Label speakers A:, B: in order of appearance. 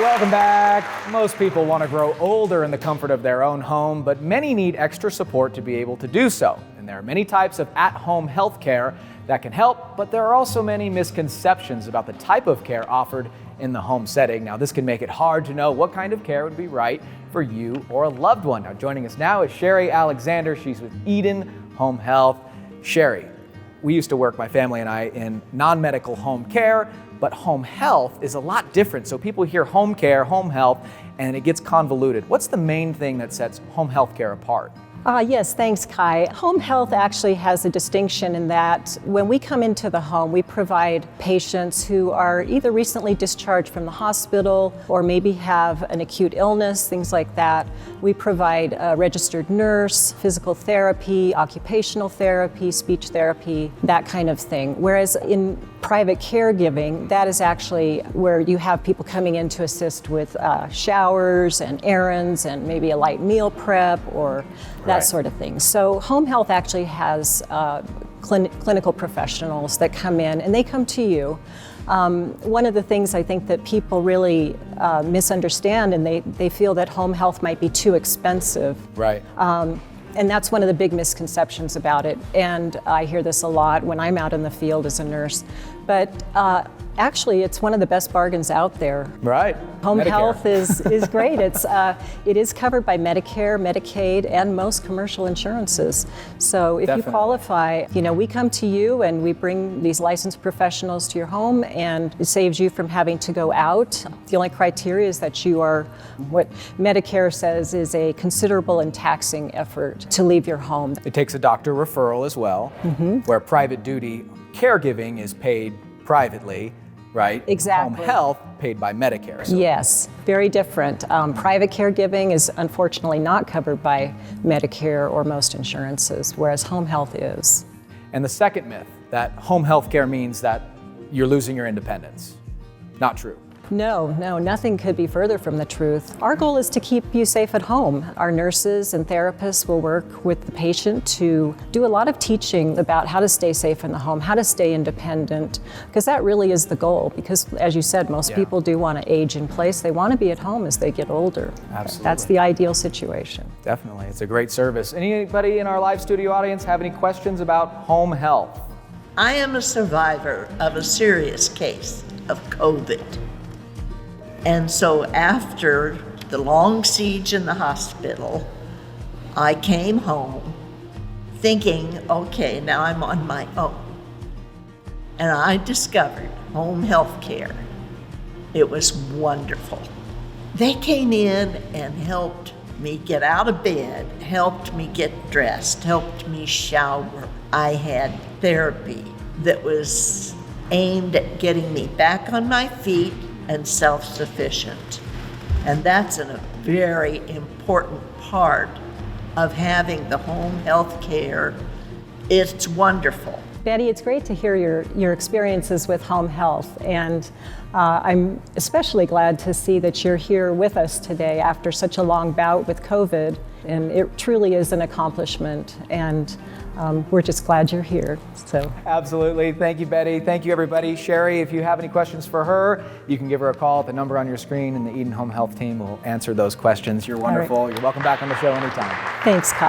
A: Welcome back. Most people want to grow older in the comfort of their own home, but many need extra support to be able to do so. And there are many types of at-home health care that can help, but there are also many misconceptions about the type of care offered in the home setting. Now, this can make it hard to know what kind of care would be right for you or a loved one. Now, joining us now is Sherry Alexander. She's with Eden Home Health. Sherry, we used to work, my family and I, in non-medical home care, but home health is a lot different. So people hear home care, home health, and it gets convoluted. What's the main thing that sets home health care apart?
B: Yes, thanks, Kai. Home health actually has a distinction in that when we come into the home, we provide patients who are either recently discharged from the hospital or maybe have an acute illness, things like that. We provide a registered nurse, physical therapy, occupational therapy, speech therapy, that kind of thing. Whereas in private caregiving, that is actually where you have people coming in to assist with showers and errands and maybe a light meal prep or that sort of thing. So home health actually has clinical professionals that come in, and they come to you. One of the things I think that people really misunderstand, and they feel that home health might be too expensive.
A: Right.
B: And that's one of the big misconceptions about it. And I hear this a lot when I'm out in the field as a nurse. But actually, it's one of the best bargains out there.
A: Right.
B: Home
A: Medicare.
B: health is great. It is covered by Medicare, Medicaid, and most commercial insurances. So if you qualify, we come to you and we bring these licensed professionals to your home, and it saves you from having to go out. The only criteria is that you are, what Medicare says is a considerable and taxing effort to leave your home.
A: It takes a doctor referral as well, where private duty caregiving is paid privately, right?
B: Exactly.
A: Home health paid by Medicare. So.
B: Yes, very different. Private caregiving is unfortunately not covered by Medicare or most insurances, whereas home health is.
A: And the second myth, that home health care means that you're losing your independence. Not true.
B: No, nothing could be further from the truth. Our goal is to keep you safe at home. Our nurses and therapists will work with the patient to do a lot of teaching about how to stay safe in the home, how to stay independent, because that really is the goal. Because as you said, most people do want to age in place. They want to be at home as they get older.
A: Absolutely.
B: That's the ideal situation.
A: Definitely, it's a great service. Anybody in our live studio audience have any questions about home health?
C: I am a survivor of a serious case of COVID. And so after the long siege in the hospital, I came home thinking, okay, now I'm on my own. And I discovered home health care. It was wonderful. They came in and helped me get out of bed, helped me get dressed, helped me shower. I had therapy that was aimed at getting me back on my feet and self-sufficient. And that's a very important part of having the home health care. It's wonderful.
B: Betty, it's great to hear your experiences with home health, and I'm especially glad to see that you're here with us today after such a long bout with COVID, and it truly is an accomplishment, and we're just glad you're here. So
A: absolutely. Thank you, Betty. Thank you, everybody. Sherry, if you have any questions for her, you can give her a call at the number on your screen, and the Eden Home Health team will answer those questions. You're wonderful. You're welcome back on the show anytime.
B: Thanks, Kyle.